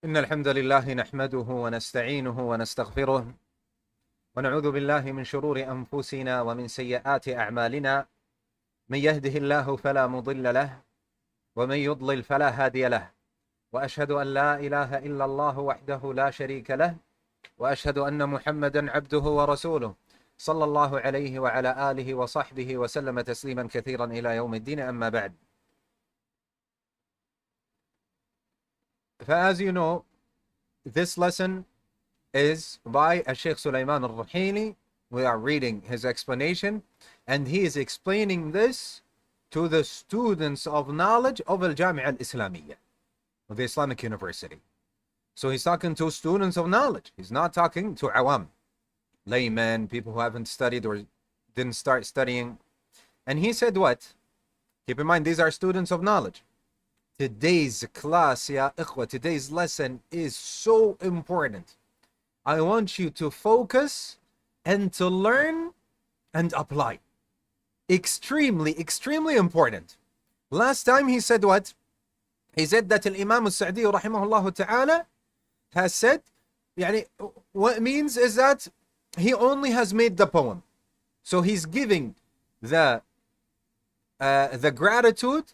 إن الحمد لله نحمده ونستعينه ونستغفره ونعوذ بالله من شرور أنفسنا ومن سيئات أعمالنا. من يهده الله فلا مضل له ومن يضلل فلا هادي له، وأشهد أن لا إله إلا الله وحده لا شريك له، وأشهد أن محمدا عبده ورسوله صلى الله عليه وعلى آله وصحبه وسلم تسليما كثيرا إلى يوم الدين. أما بعد. As you know, this lesson is by Shaykh Sulayma al-Ruhili. We are reading his explanation, and he is explaining this to the students of knowledge of Al-Jami'ah al-Islamiyya, of the Islamic University. So he's talking to students of knowledge. He's not talking to awam, laymen, people who haven't studied or didn't start studying. And he said what? Keep in mind, these are students of knowledge. Today's class, ya ikhwa, today's lesson is so important. I want you to focus and to learn and apply. Extremely, extremely important. Last time he said what? He said that Imam Sa'di rahimahullah ta'ala has said, what it means is that he only has made the poem. So he's giving the gratitude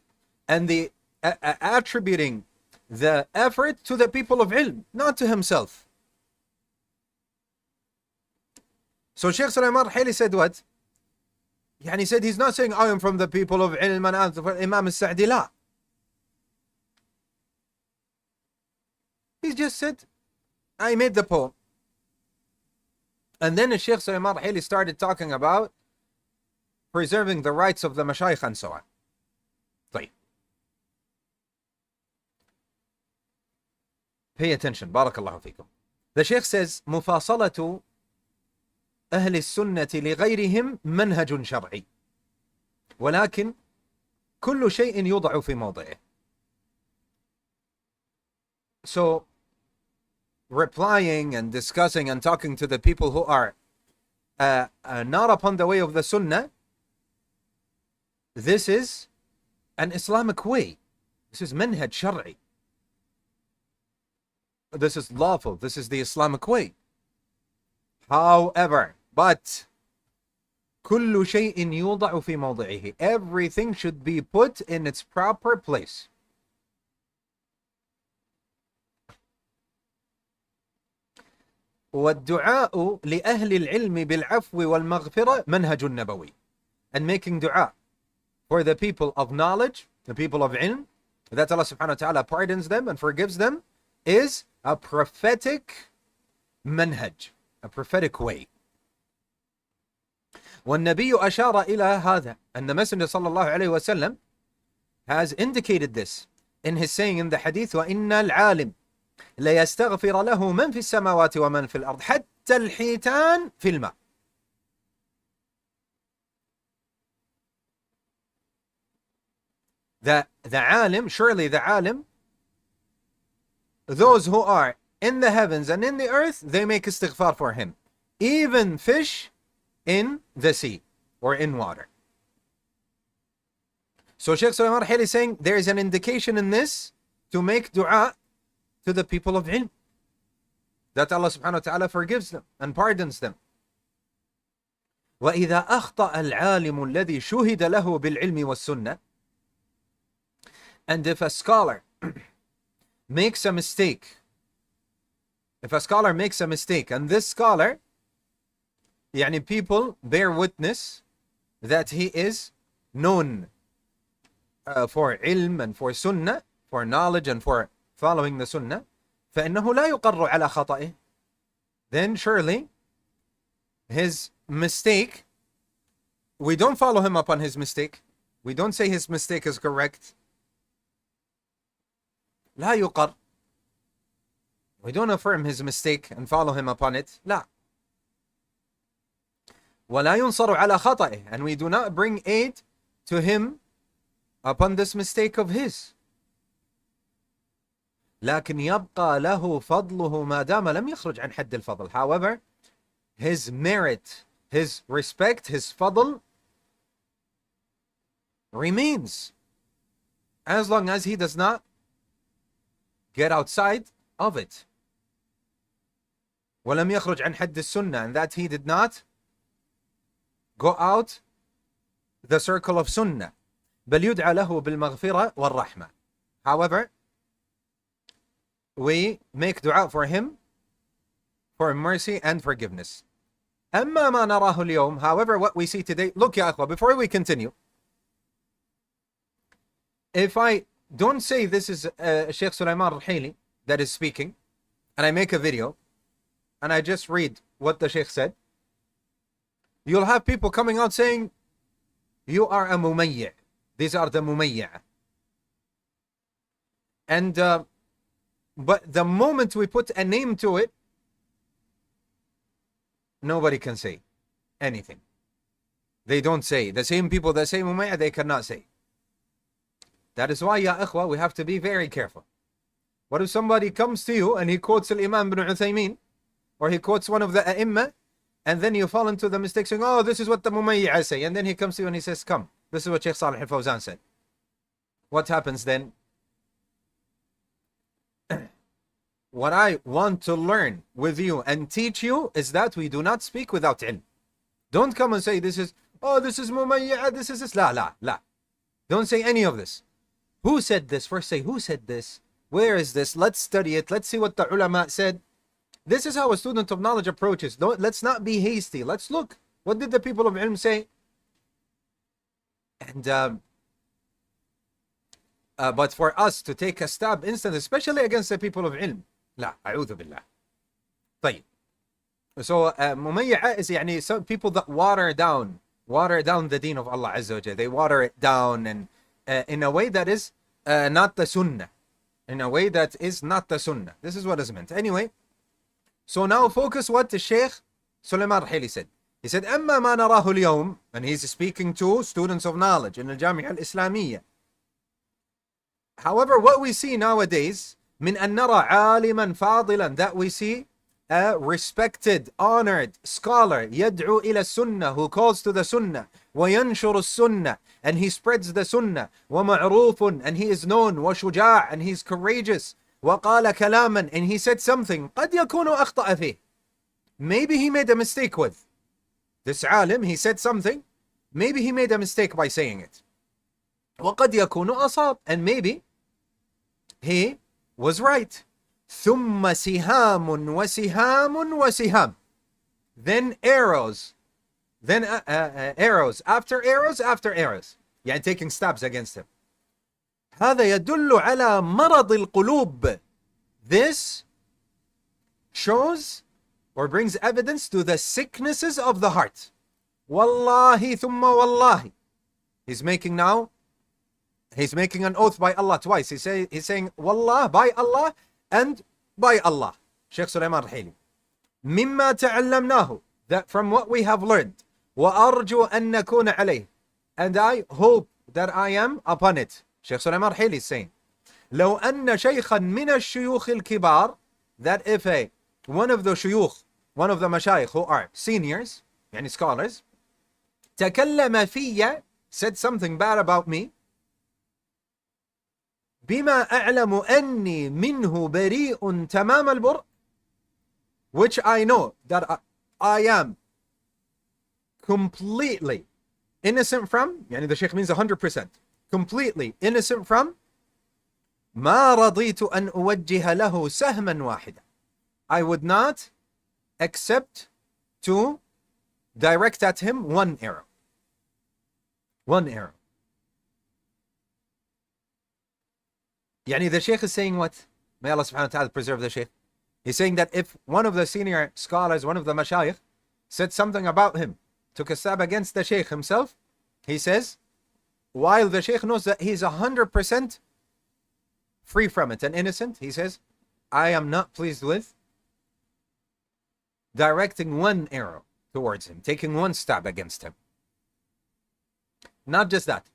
and the attributing the effort to the people of ilm, not to himself. So Shaykh Sulayma al-Ruhili said what? He said he's not saying I am from the people of ilm and I'm from Imam al-Sa'di. La. He just said I made the poem. And then Shaykh Sulayma al-Ruhili started talking about preserving the rights of the mashayikh and so on. Pay attention. Barakallahu fikum. The Shaykh says, مفاصلة أهل السنة لغيرهم منهج شرعي ولكن كل شيء يوضع في موضعه. So, replying and discussing and talking to the people who are not upon the way of the Sunnah, this is an Islamic way. This is manhaj shar'i. This is lawful. This is the Islamic way. However, but كل شيء يوضع في موضعه. Everything should be put in its proper place. والدعاء لأهل العلم بالعفو والمغفرة منهج نبوي. And making dua for the people of knowledge, the people of ilm, that Allah subhanahu wa ta'ala pardons them and forgives them, is a prophetic manhaj, a prophetic way. والنبي أشار إلى هذا, and the Messenger صلى الله عليه وسلم has indicated this in his saying in the hadith, وإن العالم ليستغفر له من في السماوات ومن في الأرض حتى الحيتان في الماء. The alim, surely the alim, those who are in the heavens and in the earth, they make istighfar for him. Even fish in the sea or in water. So Shaykh Sulayma al-Ruhili is saying there is an indication in this to make dua to the people of ilm, that Allah subhanahu wa ta'ala forgives them and pardons them. وَإِذَا أَخْطَأَ الْعَالِمُ الَّذِي شُهِدَ لَهُ بِالْعِلْمِ وَالسُّنَّةِ. And if a scholar makes a mistake, and this scholar, people bear witness that he is known for ilm and for sunnah, for knowledge and for following the sunnah, فإنه لا يقر على خطئه. Then surely his mistake, we don't follow him up on his mistake. We don't say his mistake is correct. لا يقر. We don't affirm his mistake and follow him upon it. لا. ولا ينصر على خطئه. And we do not bring aid to him upon this mistake of his. لكن يبقى له فضله ما دام لم يخرج عن حد الفضل. However, his merit, his respect, his fadl remains as long as he does not get outside of it. وَلَمْ يَخْرُجْ عَنْ حَدِّ السُنَّةِ, and that he did not go out the circle of sunnah. بَلْ يُدْعَى لَهُ بِالْمَغْفِرَةِ وَالرَّحْمَةِ. However, we make dua for him for mercy and forgiveness. أما ما نراه اليوم, however, what we see today. Look, ya akhwa, before we continue, if I don't say this is Shaykh Sulayma al-Ruhaili that is speaking, and I make a video, and I just read what the Shaykh said, you'll have people coming out saying, you are a mumayya'. These are the mumayya'. And, but the moment we put a name to it, nobody can say anything. They don't say. The same people that say mumayya', they cannot say. That is why, ya ikhwa, we have to be very careful. What if somebody comes to you and he quotes Imam ibn Uthaymeen, or he quotes one of the A'imma, and then you fall into the mistake saying, oh, this is what the mumayya' say, and then he comes to you and he says, come, this is what Shaykh Salih al-Fawzan said. What happens then? What I want to learn with you and teach you is that we do not speak without ilm. Don't come and say this is, oh, this is mumayya', this is this. La, la, la. Don't say any of this. Who said this? First say, who said this? Where is this? Let's study it. Let's see what the ulama said. This is how a student of knowledge approaches. Let's not be hasty. Let's look. What did the people of ilm say? And but for us to take a stab instant, especially against the people of ilm, لا أعوذ بالله. طيب. So mumayya' is يعني some people that water down the deen of Allah Azza wa Jalla. They water it down, and in a way that is not the sunnah. In a way that is not the sunnah. This is what is meant. Anyway, so now focus what the Shaykh Sulayma al-Ruhaili said. He said, أما ما نراه اليوم, and he's speaking to students of knowledge in al-Jami'ah al-Islamiyya. However, what we see nowadays, من أن نرى عالما فاضلا, that we see a respected, honored scholar, يدعو إلى السنة, who calls to the sunnah, وينشر السنة, and he spreads the sunnah, ومعروف, and he is known, وشجاع, and he's courageous, وقال كلاما, and he said something, قد يكون أخطأ فيه, maybe he made a mistake with. This alim, he said something, maybe he made a mistake by saying it. وقد يكون أصاب, and maybe he was right. ثم سهام وسهام وسهام. Then arrows. Then arrows after arrows after arrows. يعني taking stabs against him. هذا يدل على مرض القلوب. This shows or brings evidence to the sicknesses of the heart. Wallahi thumma wallahi. He's making an oath by Allah twice. He's saying Wallah, by Allah, and by Allah. Shaykh Sulayma al-Ruhaili. مما تعلمناه, that from what we have learned. وأرجو أن نكون عليه, and I hope that I am upon it. Shaykh Sulayma al-Ruhaili is saying, لو أن شيخا من الشيوخ الكبار, that if one of the shuyukh, one of the mashayikh who are seniors, يعني scholars, تكلم فيا, said something bad about me, بما أعلم أني منه بريء تمام البر, which I know that I am completely innocent from, يعني the Shaykh means 100%, completely innocent from, ما رضيت أن أوجه له سهما واحدا. I would not accept to direct at him one arrow. One arrow. Yani the Shaykh is saying what? May Allah subhanahu wa ta'ala preserve the Shaykh. He's saying that if one of the senior scholars, one of the mashayikh, said something about him, took a stab against the Shaykh himself, he says, while the Shaykh knows that he's 100% free from it and innocent, he says, I am not pleased with directing one arrow towards him, taking one stab against him. Not just that.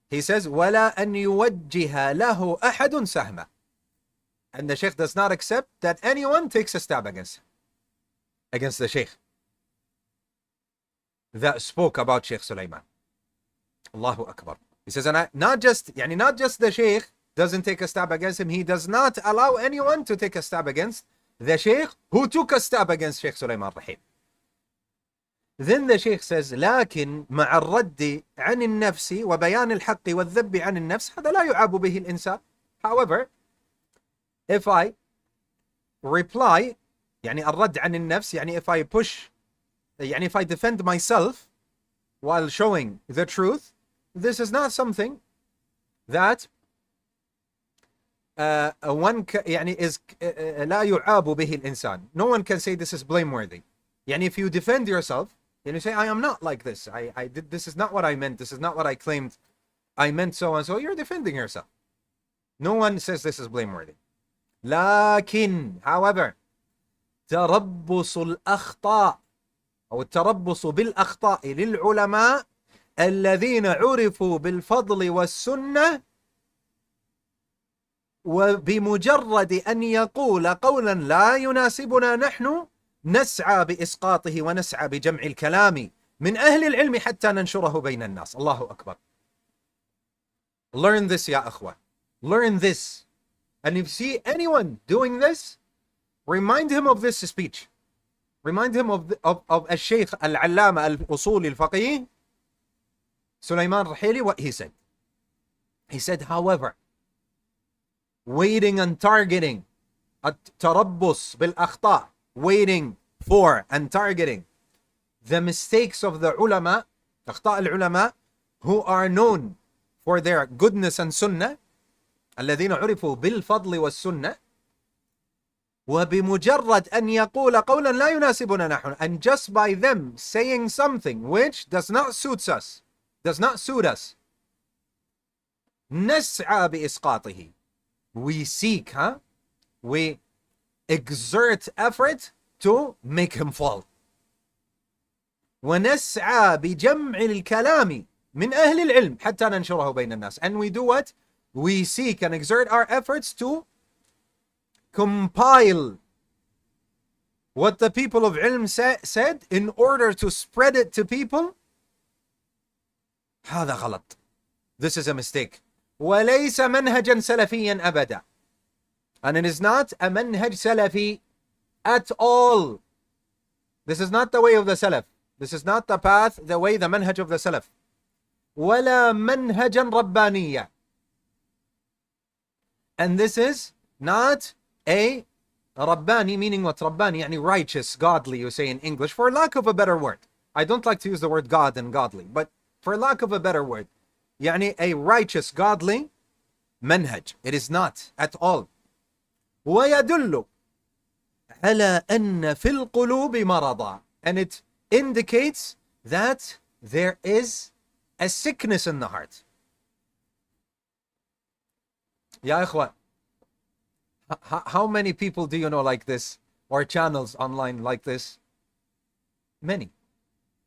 He says, وَلَا أَنْ يُوَجِّهَ لَهُ أَحَدٌ سَهْمًا. And the Shaykh does not accept that anyone takes a stab against him, against the Shaykh that spoke about Shaykh Sulayman. Allahu Akbar. He says, and not just the Shaykh doesn't take a stab against him. He does not allow anyone to take a stab against the Shaykh who took a stab against Shaykh Sulayma al-Rahim. Then the Shaykh says, لكن مع الرد عن النفس وبيان الحق والذب عن النفس هذا لا يعاب به الإنسان. However, if I reply, يعني الرد عن النفس, يعني if I push, يعني if I defend myself while showing the truth, this is not something that one يعني is لا يعاب به الإنسان. No one can say this is blameworthy. يعني if you defend yourself, and you say, I am not like this. I did, this is not what I meant. This is not what I claimed. I meant so and so. You're defending yourself. No one says this is blameworthy. لكن, however, تربص الأخطاء أو التربص بالأخطاء للعلماء الذين عرفوا بالفضل والسنة وبمجرد أن يقول قولا لا يناسبنا نحن نسعى بإسقاطه ونسعى بجمع الكلام من أهل العلم حتى ننشره بين الناس. الله أكبر. Learn this, يا أخوة. Learn this. And if you see anyone doing this, remind him of this speech. Remind him of الشيخ العلامة الأصولي الفقيه Sulayman Rahili, what he said. He said, however, waiting and targeting التربص بالأخطاء, waiting for and targeting the mistakes of the ulama, أخطاء العلماء, who are known for their goodness and sunnah, الذين عرفوا بالفضل والسنة, وبمجرد أن يقول قولا لا يناسبنا نحن, and just by them saying something which does not suit us, نسعى بإسقاطه, we seek, we exert effort to make him fall. ونسعى بجمع الكلام من أهل العلم حتى ننشره بين الناس. And we do what? We seek and exert our efforts to compile what the people of ilm said in order to spread it to people. هذا غلط. This is a mistake. وليس منهجا سلفيا أبدا. And it is not a manhaj salafi at all. This is not the way of the Salaf. This is not the path, the way, the manhaj of the Salaf. ولا منهجا ربانيا. And this is not a Rabbani, meaning what? Rabbani, يعني righteous, godly, you say in English, for lack of a better word. I don't like to use the word God and godly, but for lack of a better word, يعني a righteous, godly manhaj. It is not at all. ويدل على أن في القلوب مرضا. And it indicates that there is a sickness in the heart. Ya ikhwan, how many people do you know like this, or channels online like this? Many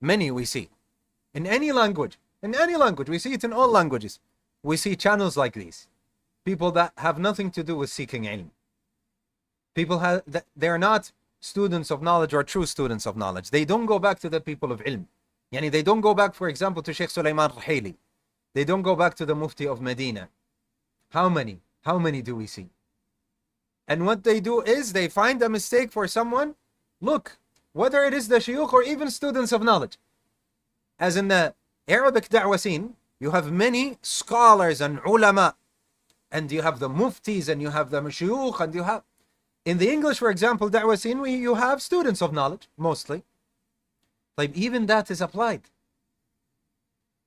we see. In any language, we see it in all languages. We see channels like these. People that have nothing to do with seeking ilm. People they're not students of knowledge or true students of knowledge. They don't go back to the people of ilm. Yani they don't go back, for example, to Shaykh Sulayman Rahili. They don't go back to the Mufti of Medina. How many do we see? And what they do is they find a mistake for someone. Look, whether it is the shuyukh or even students of knowledge. As in the Arabic da'wah scene, you have many scholars and ulama, and you have the muftis, and you have the shuyukh, and you have, in the English, for example, da'wah scene, you have students of knowledge, mostly. Like, even that is applied.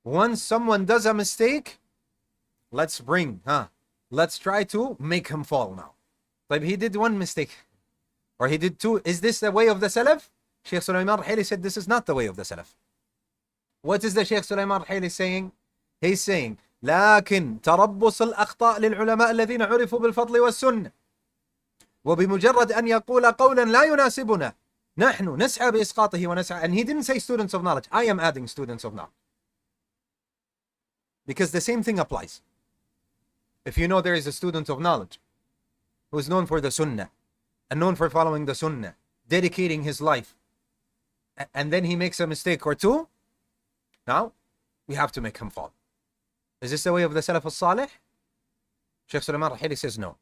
Once someone does a mistake, let's try to make him fall now. Like, he did one mistake, or he did two. Is this the way of the Salaf? Shaykh Sulayman Rahili said this is not the way of the Salaf. What is the Shaykh Sulayman Rahili saying? He's saying, لكن تربص الأخطاء للعلماء الذين عرفوا بالفضل والسنة وبمجرد أن يقول قولا لا يناسبنا نحن نسعى بإسقاطه ونسعى. And he didn't say students of knowledge. I am adding students of knowledge. Because the same thing applies. If you know there is a student of knowledge who is known for the sunnah and known for following the sunnah, dedicating his life, and then he makes a mistake or two, now we have to make him fall. Is this the way of the Salaf al-Salih? Shaykh Sulayman al-Hili says no.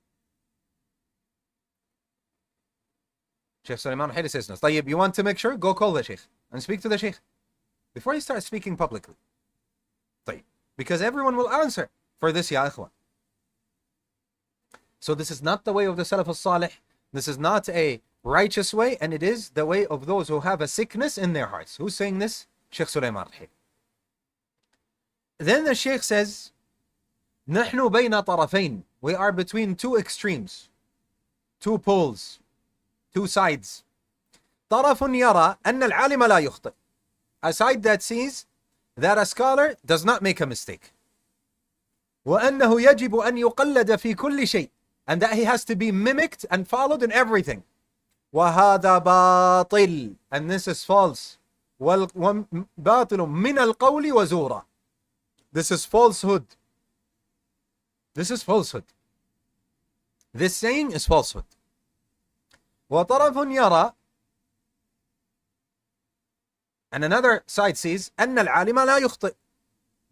Shaykh Sulayman al-Hili says no. طيب, you want to make sure? Go call the Shaykh and speak to the Shaykh before you start speaking publicly. طيب, because everyone will answer for this, ya ikhwan. So this is not the way of the Salaf al-Salih. This is not a righteous way, and it is the way of those who have a sickness in their hearts. Who's saying this? Shaykh Sulayman al-Hili. Then the Shaykh says, نحن بين طرفين. We are between two extremes, two poles, two sides. طرف يرى أن العالم لا يخطئ. A side that sees that a scholar does not make a mistake. وأنه يجب أن يقلد في كل شيء. And that he has to be mimicked and followed in everything. وهذا باطل. And this is false. باطل من القول وزورا. This is falsehood. This is falsehood. This saying is falsehood. وطرف يرى, and another side sees أن العالم لا يخطئ.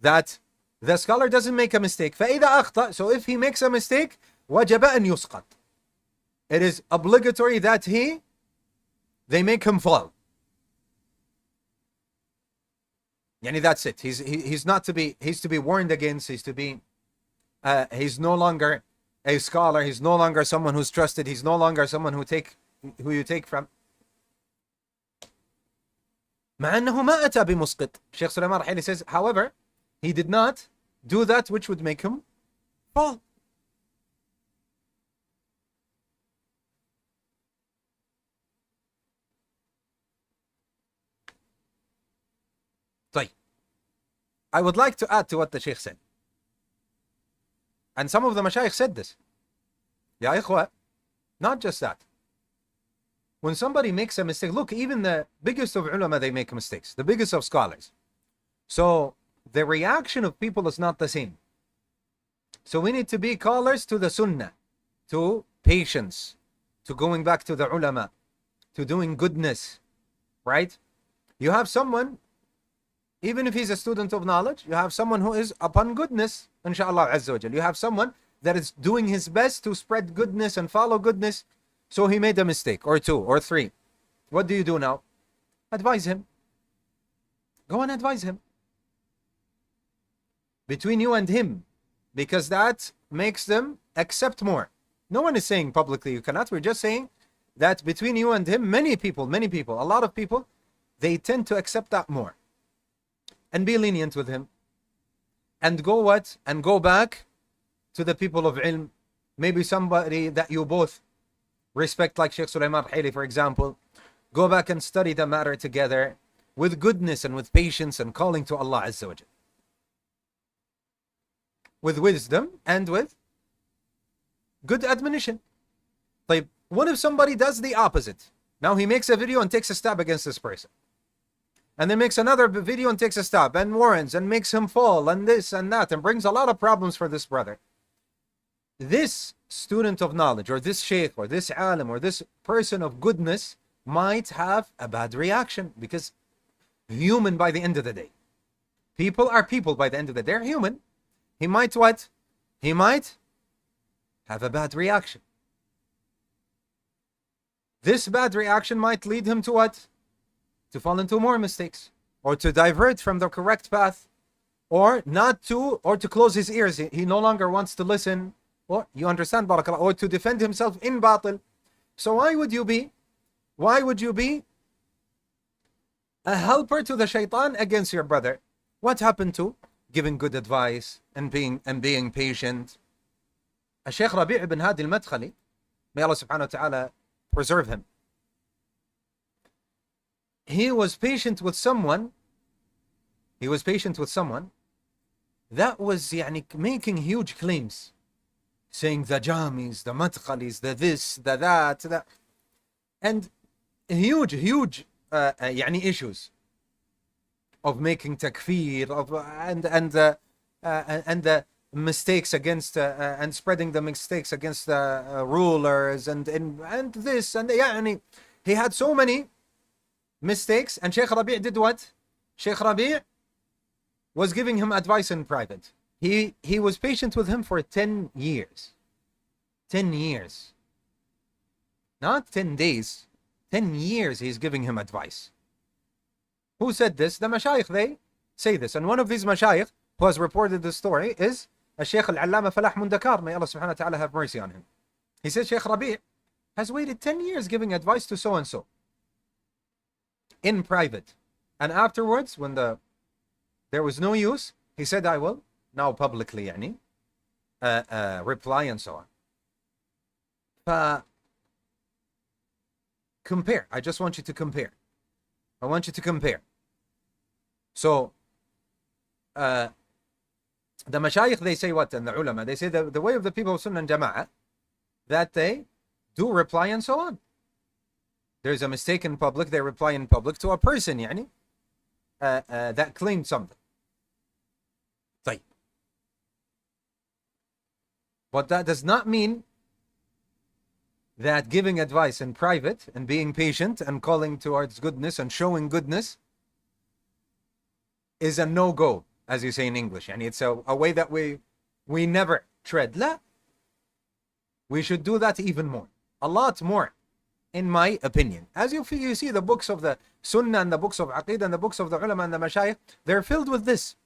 That the scholar doesn't make a mistake. فإذا أخطأ, so if he makes a mistake, وجب أن يسقط. It is obligatory that they make him fall. Yani that's it. He's not to be, he's to be warned against. He's to be, he's no longer a scholar. He's no longer someone who's trusted. He's no longer someone who you take from. مع أنه ما أتى بمسقط. Shaykh Sulayman al-Hili says, however, he did not do that which would make him fall. I would like to add to what the Shaykh said. And some of the Mashaykh said this. Ya ikhwa, not just that. When somebody makes a mistake, look, even the biggest of ulama, they make mistakes. The biggest of scholars. So the reaction of people is not the same. So we need to be callers to the sunnah, to patience, to going back to the ulama, to doing goodness, right? You have someone, even if he's a student of knowledge, you have someone who is upon goodness, inshallah azza wa jal. You have someone that is doing his best to spread goodness and follow goodness. So he made a mistake, or two, or three. What do you do now? Advise him. Go and advise him. Between you and him. Because that makes them accept more. No one is saying publicly you cannot. We're just saying that between you and him, many people, a lot of people, they tend to accept that more. And be lenient with him. And go what? And go back to the people of ilm. Maybe somebody that you both respect, like Shaykh Sulayman al-Hili, for example. Go back and study the matter together with goodness and with patience and calling to Allah Azza wa Jal. With wisdom and with good admonition. Like, what if somebody does the opposite? Now he makes a video and takes a stab against this person. And then makes another video and takes a stab and warns and makes him fall and this and that and brings a lot of problems for this brother. This student of knowledge or this shaykh or this alim or this person of goodness might have a bad reaction, because human by the end of the day. People are people by the end of the day. They're human. He might what? He might have a bad reaction. This bad reaction might lead him to what? To fall into more mistakes, or to divert from the correct path, or not to, or to close his ears. He no longer wants to listen, or you understand, barakallah, or to defend himself in batil. So why would you be a helper to the shaitan against your brother? What happened to giving good advice and being patient? Shaykh Rabi' ibn Hadi al-Madkhali, may Allah subhanahu wa ta'ala preserve him. He was patient with someone that was making huge claims, saying the Jamis, the Madkhalis, the this, the that, and huge issues of making takfir, and the mistakes against and spreading the mistakes against the rulers and this and he had so many mistakes. And Shaykh Rabi' did what? Shaykh Rabi' was giving him advice in private. He was patient with him for 10 years. 10 years. Not 10 days. 10 years he's giving him advice. Who said this? The mashayikh, they say this. And one of these mashayikh who has reported this story is Shaykh Al-Allama Falah Mundakar. May Allah subhanahu wa ta'ala have mercy on him. He said Shaykh Rabi' has waited 10 years giving advice to so and so in private. And afterwards, when there was no use, he said, I will now publicly reply and so on. Compare. I just want you to compare. I want you to compare. So, the mashayikh, they say what? And the ulama, they say the way of the people of Sunnah and Jama'ah, that they do reply and so on. There's a mistake in public, they reply in public to a person, that claimed something. طيب. But that does not mean that giving advice in private and being patient and calling towards goodness and showing goodness is a no-go, as you say in English. And it's a way that we never tread. La. We should do that even more. A lot more, in my opinion. As you see the books of the Sunnah and the books of Aqeedah and the books of the ulama and the mashayikh, they're filled with this.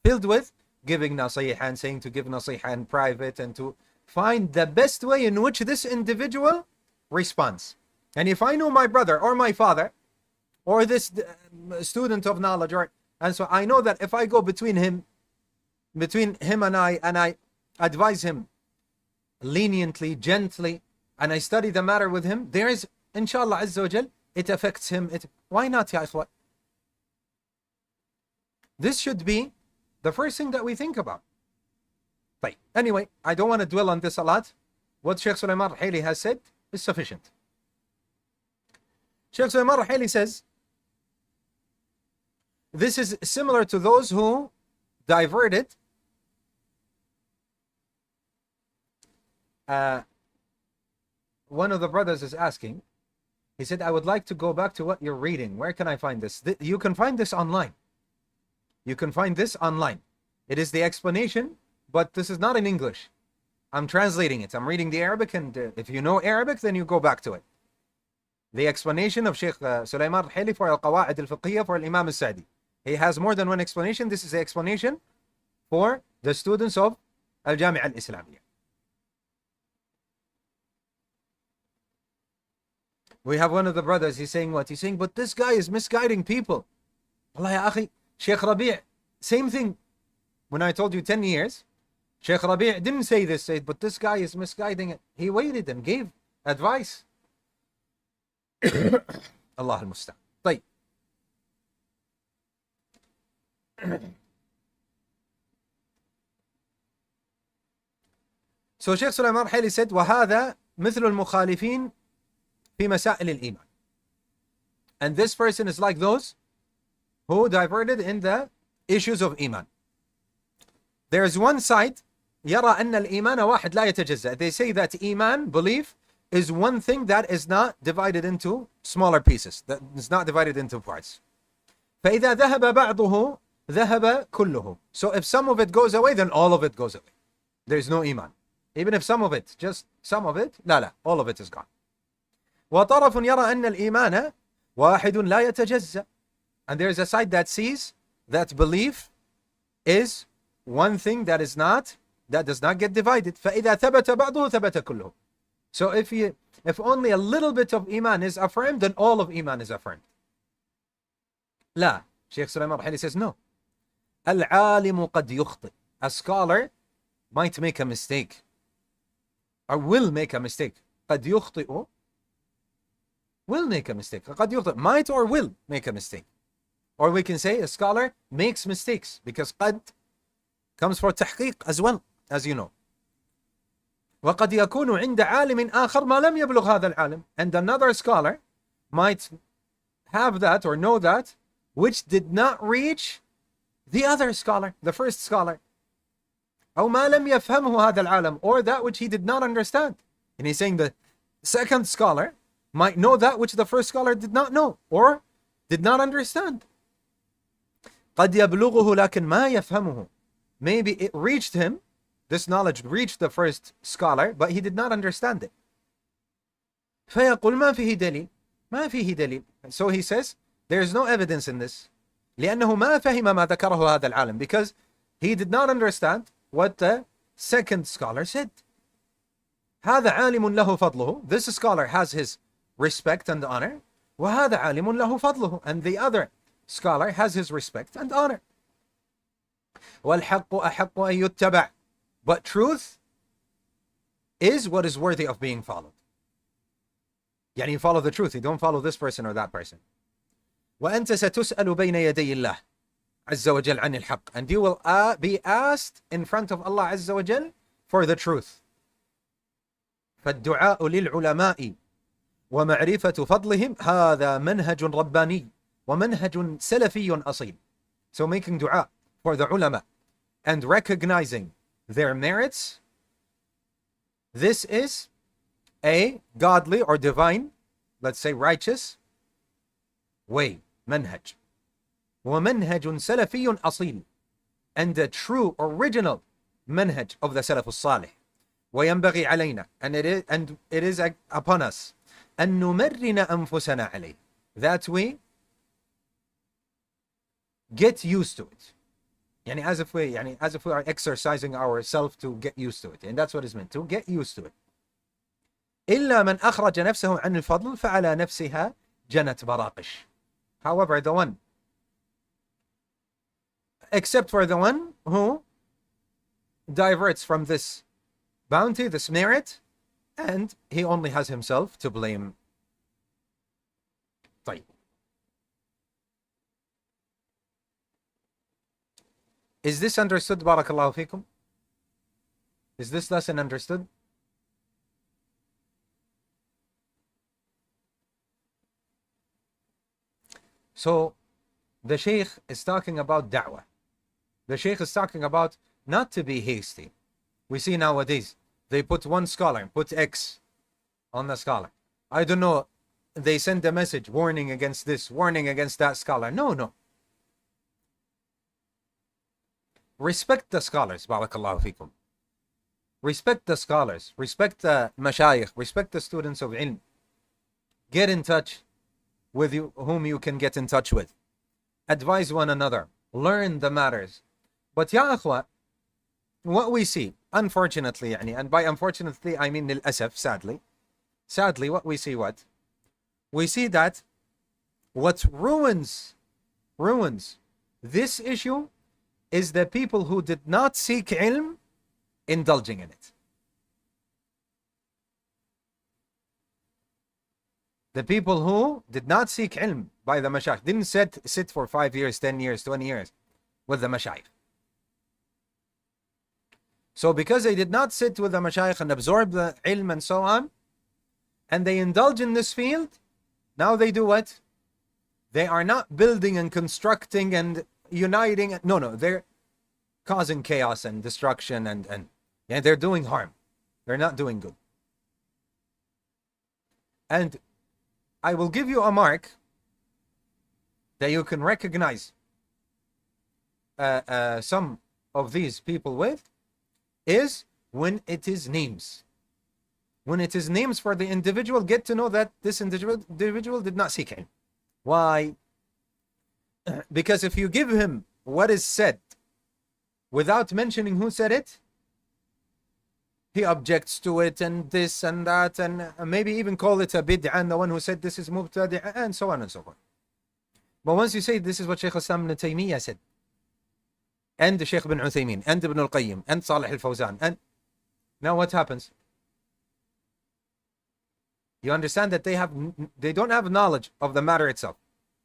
Filled with giving nasihah and saying to give nasihah in private and to find the best way in which this individual responds. And if I know my brother or my father or this student of knowledge, and so I know that if I go between him and I advise him leniently, gently, and I study the matter with him, there is, inshallah azza wa jal, it affects him. Why not, ya ikhwan? This should be the first thing that we think about. Right. Anyway, I don't want to dwell on this a lot. What Shaykh Sulayma al-Hayli has said is sufficient. Shaykh Sulayma al-Hayli says, this is similar to those who diverted one of the brothers is asking, he said, I would like to go back to what you're reading. Where can I find this? You can find this online. You can find this online. It is the explanation, but this is not in English. I'm translating it. I'm reading the Arabic, and if you know Arabic, then you go back to it. The explanation of Shaykh Sulayma al-Hayli for Al-Qawa'id al-Fiqhiyyah for Imam al-Sa'di. He has more than one explanation. This is the explanation for the students of Al-Jami'ah al-Islamiyah. We have one of the brothers, he's saying what? He's saying, but this guy is misguiding people. Allah ya akhi, Shaykh Rabi', same thing. When I told you 10 years, Shaykh Rabi' didn't say this, said, but this guy is misguiding it. He waited and gave advice. Allah al-Musta'an. طيب. So Shaykh Sulayma al-Hayli said, وَهَذَا مِثْلُ الْمُخَالِفِينَ في مسائل الإيمان. And this person is like those who diverted in the issues of Iman. There is one side, يرى أن الإيمان واحد لا يتجزأ. They say that Iman, belief, is one thing that is not divided into smaller pieces, that is not divided into parts. فإذا ذهب بعضه ذهب كله. So if some of it goes away, then all of it goes away. There is no Iman. Even if some of it, just some of it, لا, all of it is gone. وطرف يرى أن الإيمان واحد لا يتجزأ. And there is a side that sees that belief is one thing that does not get divided. فإذا ثبت بعضه ثبت كله. So if only a little bit of Iman is affirmed, then all of Iman is affirmed. لا. Shaykh Sulayma al-Hayli says no. العالم قد يخطئ. A scholar might make a mistake or will make a mistake. قد يخطئ, will make a mistake. قد يخطئ, might or will make a mistake. Or we can say a scholar makes mistakes, because قد comes for تحقيق as well, as you know. وقد يكون عند عالم آخر ما لم يبلغ هذا العالم. And another scholar might have that or know that which did not reach the other scholar, the first scholar. أو ما لم يفهمه هذا العالم, or that which he did not understand. And he's saying the second scholar might know that which the first scholar did not know or did not understand. قد يبلغه لكن ما يفهمه. maybe it reached him, this knowledge reached the first scholar, but he did not understand it. فيقول ما فيه دليل ما فيه دليل. And so he says, there is no evidence in this. لأنه ما فهم ما ذكره هذا العالم, because he did not understand what the second scholar said. هذا عالم له فضله. This scholar has his respect and honor. وهذا عالم له فضله. And the other scholar has his respect and honor. والحق أحق أن يتبع. But truth is what is worthy of being followed. يعني you follow the truth, you don't follow this person or that person. وأنت ستسأل بين يدي الله عز وجل عن الحق. And you will be asked in front of Allah عز وجل for the truth. فالدعاء للعلماء ومعرفة فضلهم هذا منهج رباني ومنهج سلفي أصيل. So making dua for the ulama and recognizing their merits, this is a godly or divine, let's say righteous way, manhaj. ومنهج سلفي أصيل, and a true original manhaj of the Salaf al-Salih. وينبغي علينا, and it is upon us, أن نمرن أنفسنا عليه, that we get used to it. يعني as if we are exercising ourselves to get used to it, and that's what it's meant, to get used to it. إلا من أخرج نفسه عن الفضل فعلى نفسها جنت براقش. However, the one, except for the one who diverts from this bounty, this merit, and he only has himself to blame. طيب. Is this understood? Barakallahu fikum. Is this lesson understood? So the Shaykh is talking about da'wah. The Shaykh is talking about not to be hasty. We see nowadays, they put one scholar, put X on the scholar. I don't know, they send a message warning against this, warning against that scholar. No. Respect the scholars, barakallahu fikum. Respect the scholars, respect the mashayikh, respect the students of ilm. Get in touch with whom you can get in touch with. Advise one another. Learn the matters. But ya akhwa, what we see, unfortunately, and by unfortunately I mean للأسف, sadly, what we see, we see that what ruins this issue is the people who did not seek ilm indulging in it. The people who did not seek ilm by the mashayikh, didn't sit for 5 years, 10 years, 20 years with the mashayikh. So because they did not sit with the mashayikh and absorb the ilm and so on, and they indulge in this field, now they do what? They are not building and constructing and uniting. No, they're causing chaos and destruction and they're doing harm. They're not doing good. And I will give you a mark that you can recognize some of these people with, is when it is names. When it is names for the individual, get to know that this individual did not seek him. Why? Because if you give him what is said without mentioning who said it, he objects to it and this and that, and maybe even call it a bid'ah, and the one who said this is mubtadi', and so on and so forth. But once you say this is what Shaykh Ibn Taymiyyah said, and the Shaykh ibn Uthaymin, and Ibn al-Qayyim, and Salih al-Fawzan, and now what happens? You understand that they don't have knowledge of the matter itself.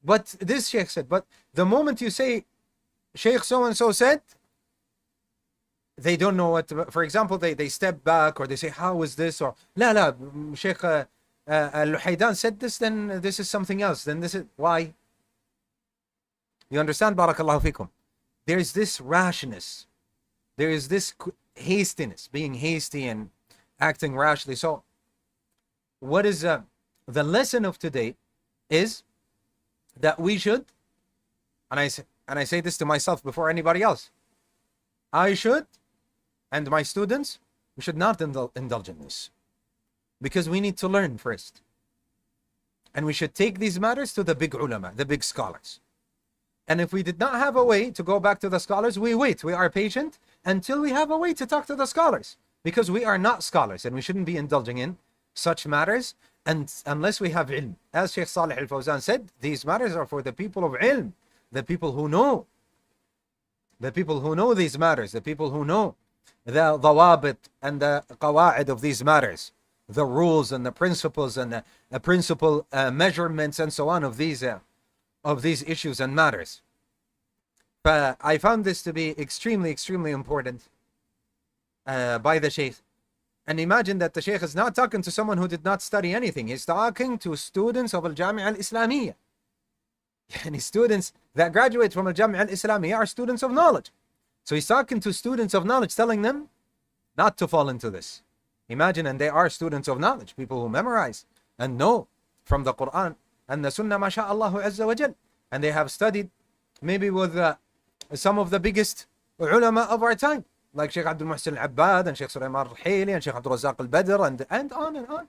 But this Shaykh said, but the moment you say Shaykh so-and-so said, they don't know what, for example, they step back, or they say, how is this? Or, la, Shaykh Al-Luhaydan said this, then this is something else. Then this is, why? You understand, barakallahu fikum? There is this rashness. There is this hastiness, being hasty and acting rashly. So, what is the lesson of today is that we should, and I say this to myself before anybody else, I should, and my students, we should not indulge in this. Because we need to learn first. And we should take these matters to the big ulama, the big scholars. And if we did not have a way to go back to the scholars, we wait. We are patient until we have a way to talk to the scholars. Because we are not scholars and we shouldn't be indulging in such matters and unless we have ilm. As Shaykh Salih al-Fawzan said, these matters are for the people of ilm, the people who know. The people who know these matters, the people who know the dawabit and the qawa'id of these matters, the rules and the principles and the principal measurements and so on of these issues and matters. But I found this to be extremely, extremely important by the Shaykh. And imagine that the Shaykh is not talking to someone who did not study anything. He's talking to students of Al-Jami'ah Al-Islamiyah. And students that graduate from Al-Jami'ah Al-Islamiyah are students of knowledge. So he's talking to students of knowledge, telling them not to fall into this. Imagine, and they are students of knowledge, people who memorize and know from the Quran and the Sunnah, masha'Allah azza wa jal. And they have studied maybe with some of the biggest ulama of our time, like Shaykh Abdul Muhsin al-Abbad and Shaykh Sulayma al-Ruhaili and Shaykh Abdul Razak al-Badr and on and on.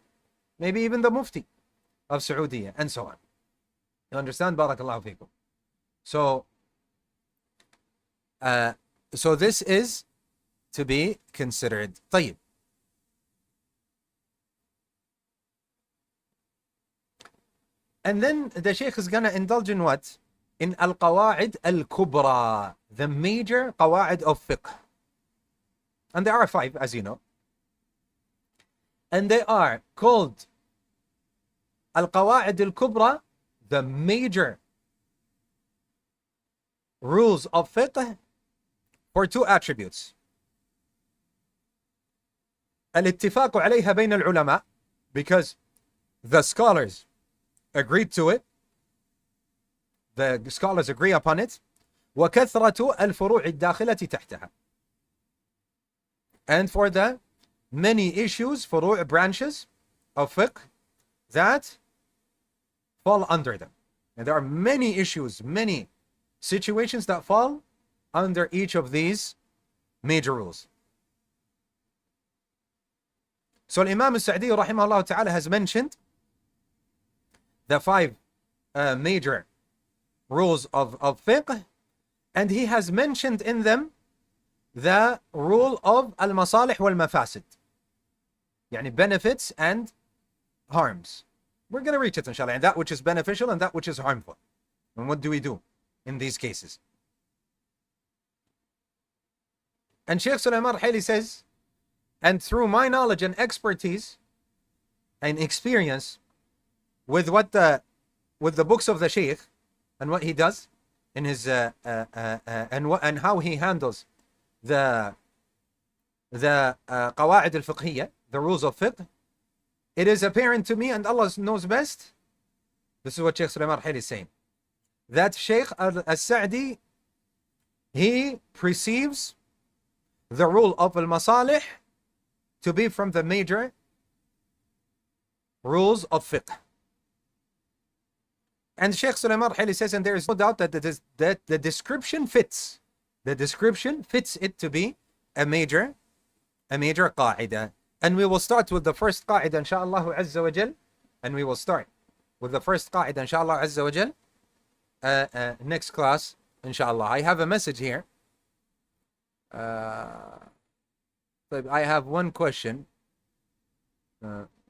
Maybe even the Mufti of Saudi and so on. You understand? Barakallahu feekum. So this is to be considered. طيب. And then the Shaykh is gonna indulge in what? In Al-Qawa'id al-Kubra, the major Qawa'id of fiqh. And there are 5, as you know. And they are called Al-Qawa'id al-Kubra, the major rules of fiqh, for 2 attributes. Al-Ittifaq alayha bayn al-Ulama, because the scholars agreed to it. The scholars agree upon it. وكثرة الفروع الداخلة تحتها. And for the many issues, فروع branches of fiqh that fall under them. And there are many issues, many situations that fall under each of these major rules. So Imam al-Sa'di rahimahullah ta'ala has mentioned the 5 major rules of fiqh, and he has mentioned in them the rule of al-masalih wal-mafasid, yani benefits and harms. We're going to reach it inshallah, and that which is beneficial and that which is harmful. And what do we do in these cases? And Shaykh Sulayma al-Ruhaili says, and through my knowledge and expertise and experience with the books of the Shaykh and what he does in his and how he handles the Qawa'id al-Fiqhiyyah, the rules of fiqh, it is apparent to me, and Allah knows best, this is what Shaykh Sulayma al-Ruhaili is saying, that Shaykh al-Sa'di, he perceives the rule of al-Masalih to be from the major rules of fiqh. And Shaykh Sulayma al-Ruhaili says, and there is no doubt that the description fits. The description fits it to be a major qa'idah. And we will start with the first qa'idah, insha'Allah azza wa jal. And we will start with the first qa'idah, insha'Allah azza wa jal, next class, insha'Allah. I have a message here. I have one question.